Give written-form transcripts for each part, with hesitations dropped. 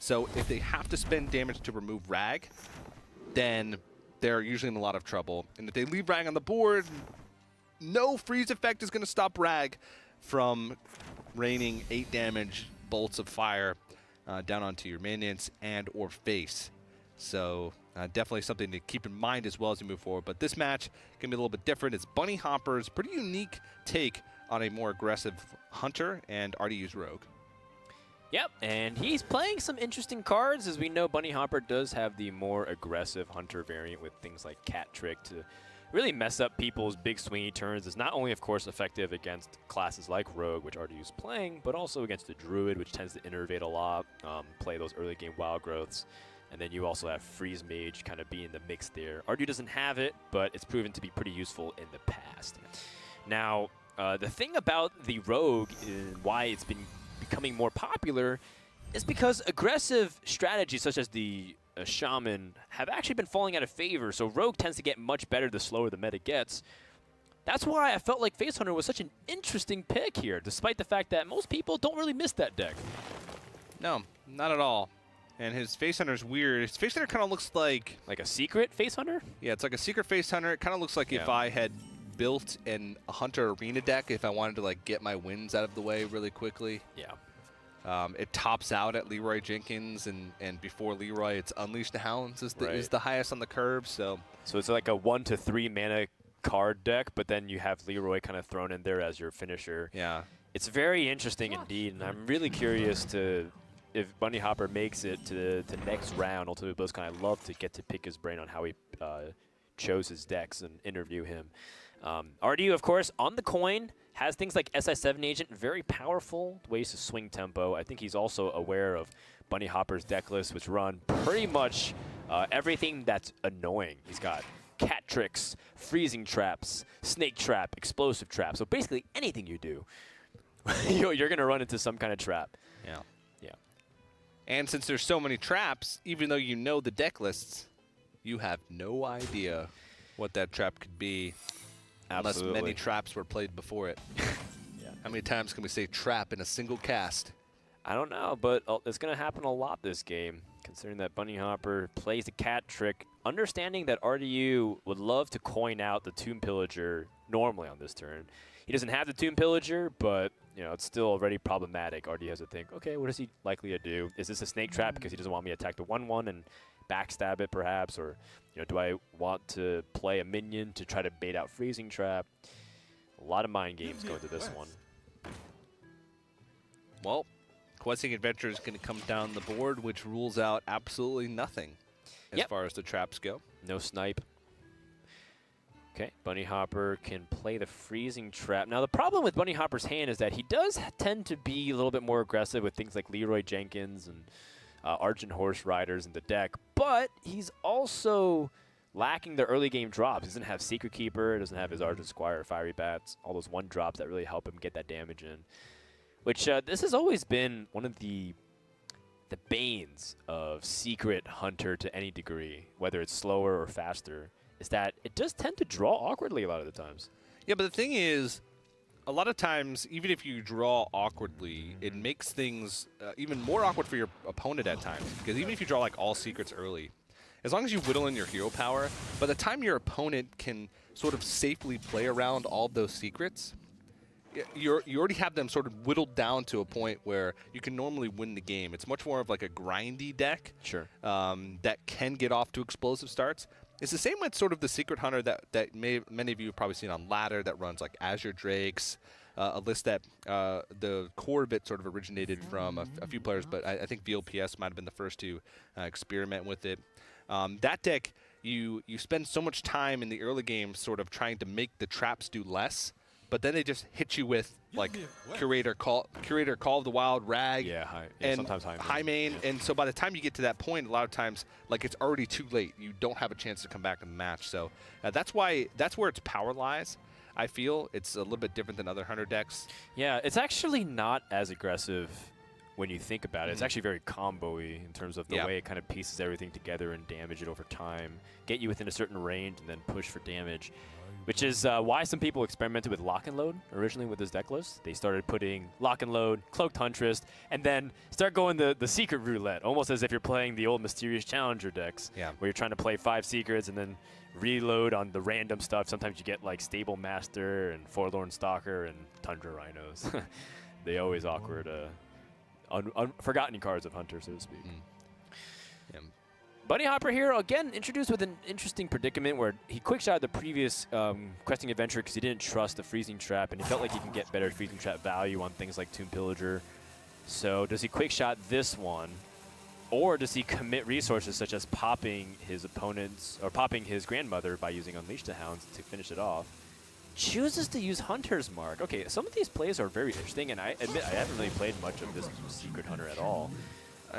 So if they have to spend damage to remove Rag, then they're usually in a lot of trouble. And if they leave Rag on the board, no freeze effect is going to stop Rag from raining 8 damage bolts of fire down onto your minions and or face. So definitely something to keep in mind as well as you move forward. But this match can be a little bit different. It's Bunnyhoppor's pretty unique take on a more aggressive Hunter and RDU's Rogue. Yep, and he's playing some interesting cards. As we know, Bunnyhoppor does have the more aggressive Hunter variant with things like Cat Trick to really mess up people's big swingy turns. It's not only, of course, effective against classes like Rogue, which RDU's playing, but also against the Druid, which tends to innervate a lot, play those early game wild growths. And then you also have Freeze Mage kind of be in the mix there. RDU doesn't have it, but it's proven to be pretty useful in the past. Now, the thing about the Rogue and why it's been becoming more popular is because aggressive strategies such as the Shaman have actually been falling out of favor. So Rogue tends to get much better the slower the meta gets. That's why I felt like Face Hunter was such an interesting pick here, despite the fact that most people don't really miss that deck. No, not at all. And his Face Hunter's weird. His Face Hunter kind of looks like a secret Face Hunter? Yeah, it's like a secret Face Hunter. It kind of looks like if I had built a Hunter Arena deck, if I wanted to like get my wins out of the way really quickly. Yeah. It tops out at Leroy Jenkins, and before Leroy, it's Unleash the Hounds is the highest on the curve. So it's like a 1 to 3 mana card deck, but then you have Leroy kind of thrown in there as your finisher. Yeah. It's very interesting indeed, and I'm really curious to if Bunnyhoppor makes it to the next round. Ultimately, both kind of love to get to pick his brain on how he chose his decks and interview him. RDU, of course, on the coin, has things like SI7 Agent, very powerful ways to swing tempo. I think he's also aware of Bunnyhoppor's deck list, which run pretty much everything that's annoying. He's got Cat Tricks, Freezing Traps, Snake Trap, Explosive Trap. So basically anything you do, you're going to run into some kind of trap. Yeah. Yeah. And since there's so many traps, even though you know the deck lists, you have no idea what that trap could be. Absolutely. Unless many traps were played before it. Yeah. How many times can we say trap in a single cast? I don't know, but it's going to happen a lot this game, considering that Bunnyhoppor plays the Cat Trick, understanding that RDU would love to coin out the Tomb Pillager normally on this turn. He doesn't have the Tomb Pillager, but it's still already problematic. RDU has to think, okay, what is he likely to do? Is this a Snake Trap because he doesn't want me to attack the 1/1 and backstab it perhaps, or do I want to play a minion to try to bait out Freezing Trap? A lot of mind games go into this one. Well, Questing Adventure is going to come down the board, which rules out absolutely nothing as far as the traps go. No snipe. Okay, Bunnyhoppor can play the Freezing Trap. Now, the problem with Bunnyhoppor's hand is that he does tend to be a little bit more aggressive with things like Leroy Jenkins and Argent Horse Riders in the deck, but he's also lacking the early game drops. He doesn't have Secret Keeper, doesn't have his Argent Squire, Fiery Bats, all those 1-drops that really help him get that damage in. Which this has always been one of the banes of Secret Hunter to any degree, whether it's slower or faster, is that it does tend to draw awkwardly a lot of the times. Yeah, but the thing is, a lot of times, even if you draw awkwardly, it makes things even more awkward for your opponent at times. Because even if you draw like all secrets early, as long as you whittle in your hero power, by the time your opponent can sort of safely play around all those secrets, you already have them sort of whittled down to a point where you can normally win the game. It's much more of like a grindy deck that can get off to explosive starts. It's the same with sort of the Secret Hunter that many of you have probably seen on Ladder that runs like Azure Drakes, a list that the core of it sort of originated from a few players, but I think VLPS might have been the first to experiment with it. That deck, you spend so much time in the early game sort of trying to make the traps do less, but then they just hit you with like Curator Call of the Wild, Rag, and sometimes high main. And so by the time you get to that point, a lot of times like it's already too late. You don't have a chance to come back in the match. So that's where its power lies. I feel it's a little bit different than other Hunter decks. Yeah, it's actually not as aggressive when you think about it. It's actually very combo-y in terms of the way it kind of pieces everything together and damage it over time, get you within a certain range, and then push for damage, which is why some people experimented with lock and load originally with this deck list. They started putting lock and load, Cloaked Huntress, and then start going the secret roulette, almost as if you're playing the old Mysterious Challenger decks, where you're trying to play 5 secrets and then reload on the random stuff. Sometimes you get like Stable Master and Forlorn Stalker and Tundra Rhinos. They always awkward, forgotten cards of Hunter, so to speak. Bunnyhoppor here, again, introduced with an interesting predicament where he quickshot the previous questing adventure because he didn't trust the freezing trap, and he felt like he can get better freezing trap value on things like Tomb Pillager. So does he quickshot this one, or does he commit resources such as popping his opponent's, or popping his grandmother by using Unleash the Hounds to finish it off? Chooses to use Hunter's Mark. Okay, some of these plays are very interesting, and I admit I haven't really played much of this Secret Hunter at all.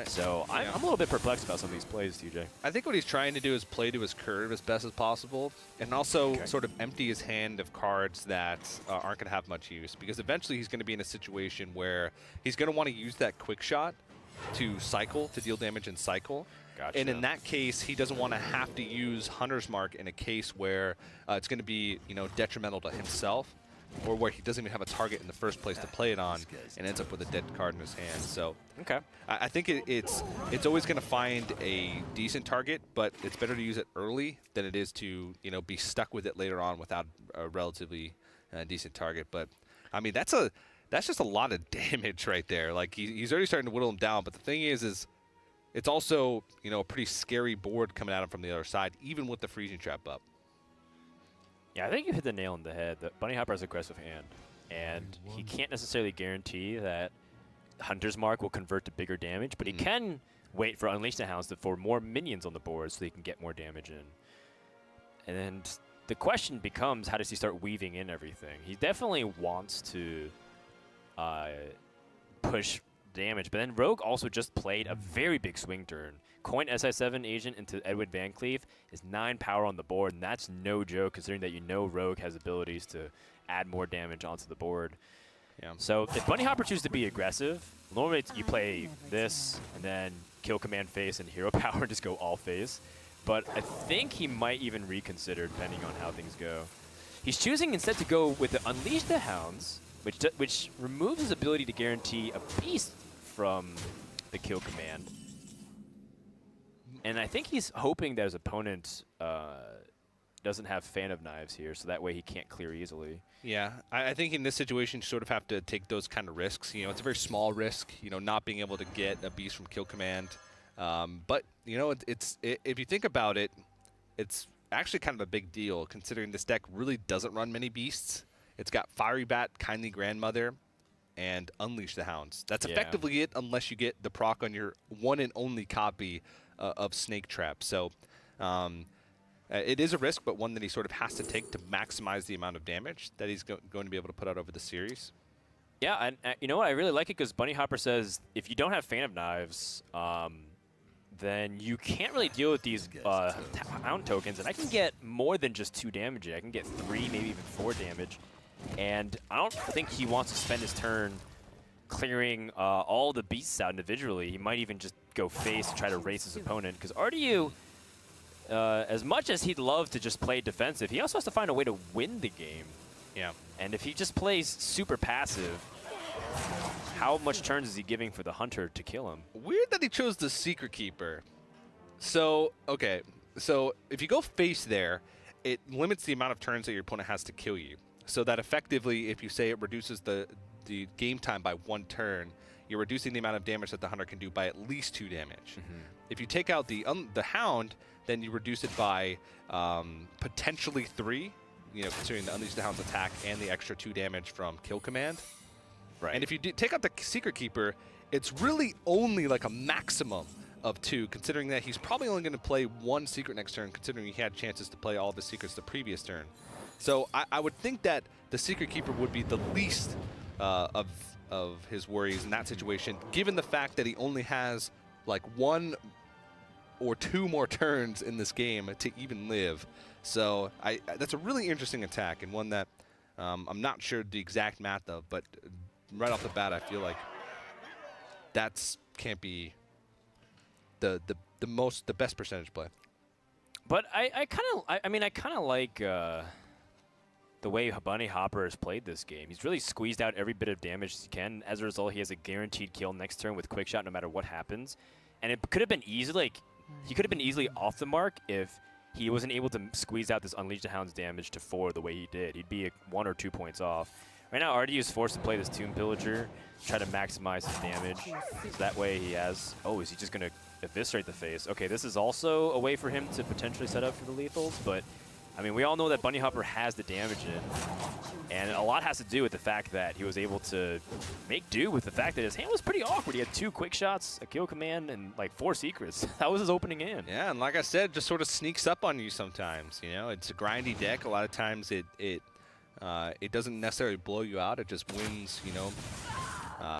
So I'm a little bit perplexed about some of these plays, TJ. I think what he's trying to do is play to his curve as best as possible, and also sort of empty his hand of cards that aren't going to have much use, because eventually he's going to be in a situation where he's going to want to use that quick shot to cycle, to deal damage and cycle. Gotcha. And in that case, he doesn't want to have to use Hunter's Mark in a case where it's going to be, detrimental to himself, or where he doesn't even have a target in the first place to play it on and ends up with a dead card in his hand. So I think it's always going to find a decent target, but it's better to use it early than it is to be stuck with it later on without a relatively decent target. But I mean, that's just a lot of damage right there. Like he's already starting to whittle him down. But the thing is it's also a pretty scary board coming at him from the other side, even with the freezing trap up. Yeah, I think you hit the nail on the head. That Bunnyhoppor has aggressive hand, and he can't necessarily guarantee that Hunter's Mark will convert to bigger damage, but he can wait for Unleash the Hounds for more minions on the board so he can get more damage in. And the question becomes, how does he start weaving in everything? He definitely wants to push damage, but then Rogue also just played a very big swing turn. Coin SI7 agent into Edwin Van Cleef is 9 power on the board, and that's no joke considering that Rogue has abilities to add more damage onto the board. So if Bunnyhoppor chooses to be aggressive, normally you play this and then kill command face and hero power and just go all face. But I think he might even reconsider depending on how things go. He's choosing instead to go with the Unleash the Hounds, which removes his ability to guarantee a beast from the kill command. And I think he's hoping that his opponent doesn't have Fan of Knives here, so that way he can't clear easily. Yeah, I think in this situation you sort of have to take those kind of risks. It's a very small risk, not being able to get a beast from kill command. But, if you think about it, it's actually kind of a big deal considering this deck really doesn't run many beasts. It's got Fiery Bat, Kindly Grandmother, and Unleash the Hounds. That's effectively it unless you get the proc on your one and only copy of Snake Trap. So it is a risk, but one that he sort of has to take to maximize the amount of damage that he's going to be able to put out over the series. Yeah, and you know what? I really like it because Bunnyhoppor says if you don't have Fan of Knives, then you can't really deal with these Hound tokens, and I can get more than just 2 damage. I can get 3, maybe even 4 damage. And I don't think he wants to spend his turn clearing all the beasts out individually. He might even just go face to try to race his opponent. Because RDU, as much as he'd love to just play defensive, he also has to find a way to win the game. Yeah. And if he just plays super passive, how much turns is he giving for the Hunter to kill him? Weird that he chose the Secret Keeper. So, okay. So if you go face there, it limits the amount of turns that your opponent has to kill you. So that effectively, if you say it reduces the game time by 1 turn, you're reducing the amount of damage that the Hunter can do by at least 2 damage. If you take out the Hound, then you reduce it by potentially 3, considering the Unleash the Hound's attack and the extra 2 damage from kill command. Right. And if you take out the Secret Keeper, it's really only like a maximum of 2, considering that he's probably only going to play 1 secret next turn, considering he had chances to play all of his secrets the previous turn. So I would think that the Secret Keeper would be the least of his worries in that situation, given the fact that he only has like 1 or 2 more turns in this game to even live. So that's a really interesting attack, and one that I'm not sure the exact math of, but right off the bat I feel like that's can't be the best percentage play. But I kind of like the way Bunnyhoppor has played this game. He's really squeezed out every bit of damage he can. As a result, he has a guaranteed kill next turn with quick shot no matter what happens. And it could have been easy, like he could have been easily off the mark if he wasn't able to squeeze out this Unleash the Hound's damage to 4 the way he did. He'd be 1 or 2 points off. Right now, RDU is forced to play this Tomb Pillager, try to maximize his damage. So that way he has... Oh, is he just going to eviscerate the face? Okay, this is also a way for him to potentially set up for the lethals, but... I mean, we all know that Bunnyhoppor has the damage in, and a lot has to do with the fact that he was able to make do with the fact that his hand was pretty awkward. He had 2 quick shots, a kill command, and like 4 secrets. That was his opening hand. Yeah, and like I said, just sort of sneaks up on you sometimes. You know, it's a grindy deck. A lot of times it doesn't necessarily blow you out. It just wins, you know,